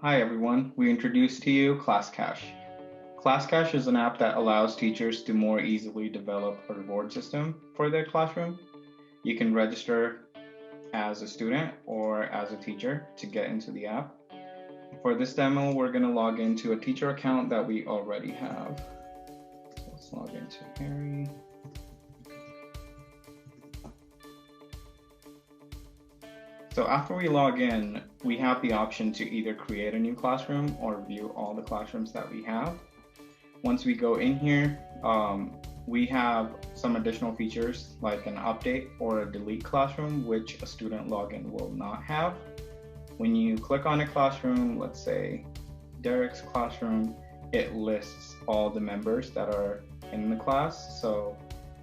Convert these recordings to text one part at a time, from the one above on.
Hi everyone, we introduce to you ClassCache. ClassCache is an app that allows teachers to more easily develop a reward system for their classroom. You can register as a student or as a teacher to get into the app. For this demo, we're going to log into a teacher account that we already have. So let's log into Harry. So after we log in, we have the option to either create a new classroom or view all the classrooms that we have. Once we go in here, we have some additional features like an update or a delete classroom, which a student login will not have. When you click on a classroom, let's say Derek's classroom, it lists all the members that are in the class. So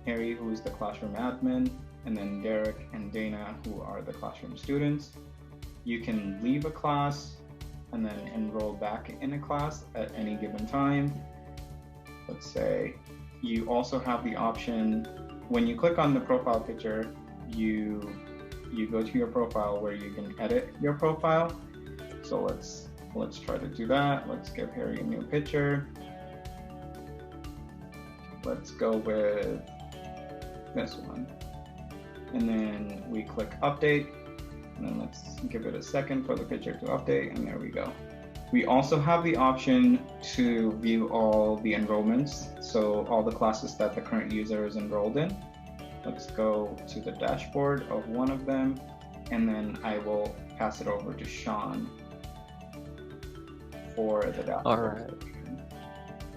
Harry, who is the classroom admin, and then Derek and Dana, who are the classroom students. You can leave a class and then enroll back in a class at any given time. Let's say you also have the option, when you click on the profile picture, you go to your profile where you can edit your profile. So let's try to do that. Let's give Harry a new picture. Let's go with this one. And then we click update, and then let's give it a second for the picture to update, and there we go. We also have the option to view all the enrollments, so all the classes that the current user is enrolled in. Let's go to the dashboard of one of them, and then I will pass it over to Sean for the dashboard. All right.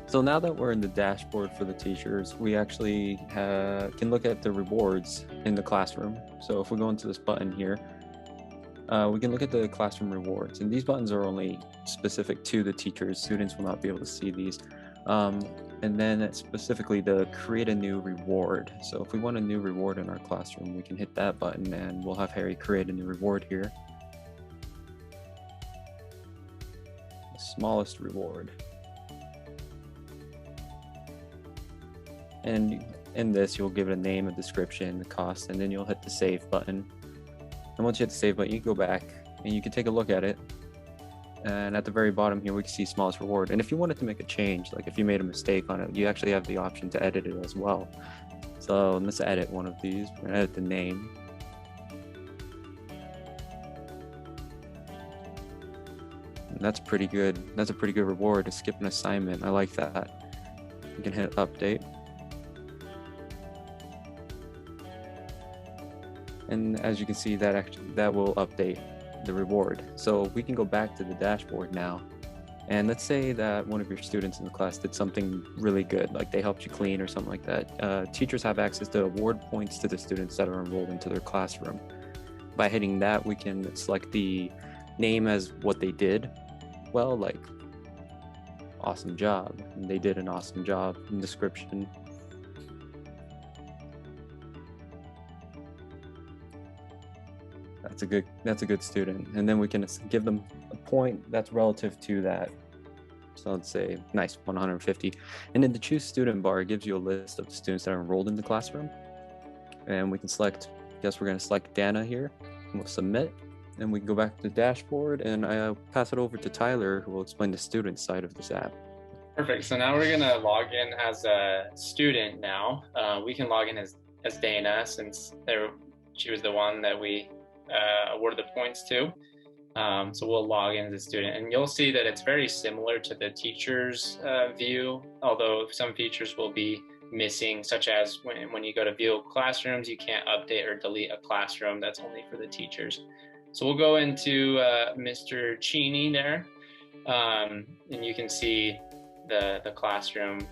So now that we're in the dashboard for the teachers, we actually can look at the rewards in the classroom. So if we go into this button here, we can look at the classroom rewards. And these buttons are only specific to the teachers. Students will not be able to see these. And then it's specifically the create a new reward. So if we want a new reward in our classroom, we can hit that button and we'll have Harry create a new reward here. The smallest reward. And in this, you'll give it a name, a description, the cost, and then you'll hit the save button. And once you hit the save button, you can go back and you can take a look at it. And at the very bottom here, we can see smallest reward. And if you wanted to make a change, like if you made a mistake on it, you actually have the option to edit it as well. So let's edit one of these. We're gonna edit the name. And that's pretty good. That's a pretty good reward to skip an assignment. I like that. You can hit update. And as you can see, that will update the reward. So we can go back to the dashboard now. And let's say that one of your students in the class did something really good, like they helped you clean or something like that. Teachers have access to award points to the students that are enrolled into their classroom. By hitting that, we can select the name as what they did. Well, like, awesome job. And they did an awesome job in description. That's a good student. And then we can give them a point that's relative to that. So let's say, nice, 150. And in the choose student bar, it gives you a list of the students that are enrolled in the classroom. And we can select, I guess we're gonna select Dana here, and we'll submit. And we can go back to the dashboard and I'll pass it over to Tyler, who will explain the student side of this app. Perfect, so now we're gonna log in as a student now. We can log in as Dana since she was the one that we awarded the points to. So we'll log in as a student, and you'll see that it's very similar to the teacher's view, although some features will be missing, such as when you go to view classrooms, you can't update or delete a classroom. That's only for the teachers. So we'll go into Mr. Cheney there, and you can see the classroom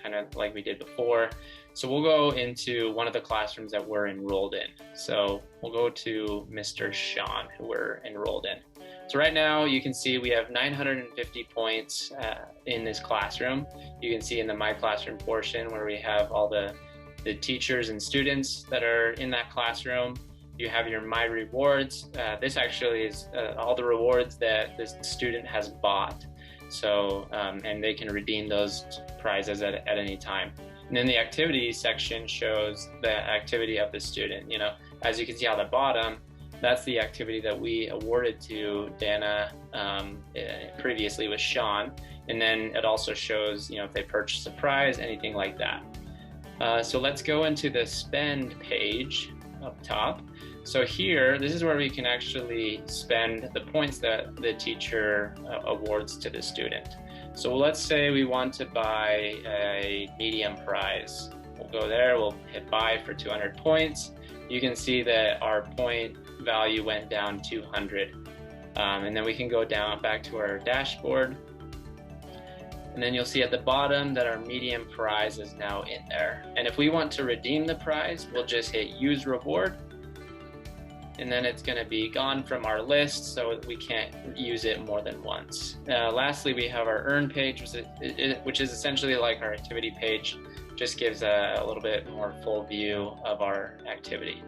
kind of like we did before. So we'll go into one of the classrooms that we're enrolled in. So we'll go to Mr. Sean, who we're enrolled in. So right now you can see we have 950 points in this classroom. You can see in the My Classroom portion where we have all the teachers and students that are in that classroom. You have your My Rewards. This actually is all the rewards that this student has bought. So, and they can redeem those prizes at any time. And then the activities section shows the activity of the student. You know, as you can see on the bottom, That's the activity that we awarded to Dana previously with Sean. And then it also shows, if they purchased a prize, anything like that. So let's go into the spend page up top. So here, this is where we can actually spend the points that the teacher awards to the student. So let's say we want to buy a medium prize. We'll go there, we'll hit buy for 200 points. You can see that our point value went down 200. And then we can go down back to our dashboard. And then you'll see at the bottom that our medium prize is now in there. And if we want to redeem the prize, we'll just hit use reward. And then it's going to be gone from our list, so we can't use it more than once. Lastly, we have our earn page, which is essentially like our activity page. Just gives a little bit more full view of our activity.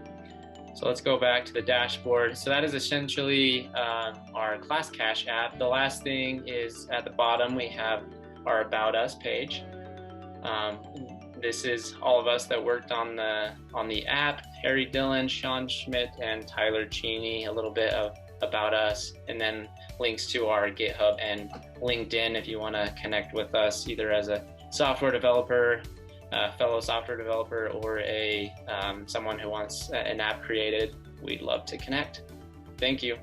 So let's go back to the dashboard. So that is essentially our ClassCash app. The last thing is at the bottom, we have our About Us page. This is all of us that worked on the app: Harry Dhillon, Sean Schmidt, and Tyler Cheney. A little bit of about us, and then links to our GitHub and LinkedIn if you want to connect with us, either as a software developer, fellow software developer, or someone who wants an app created. We'd love to connect. Thank you.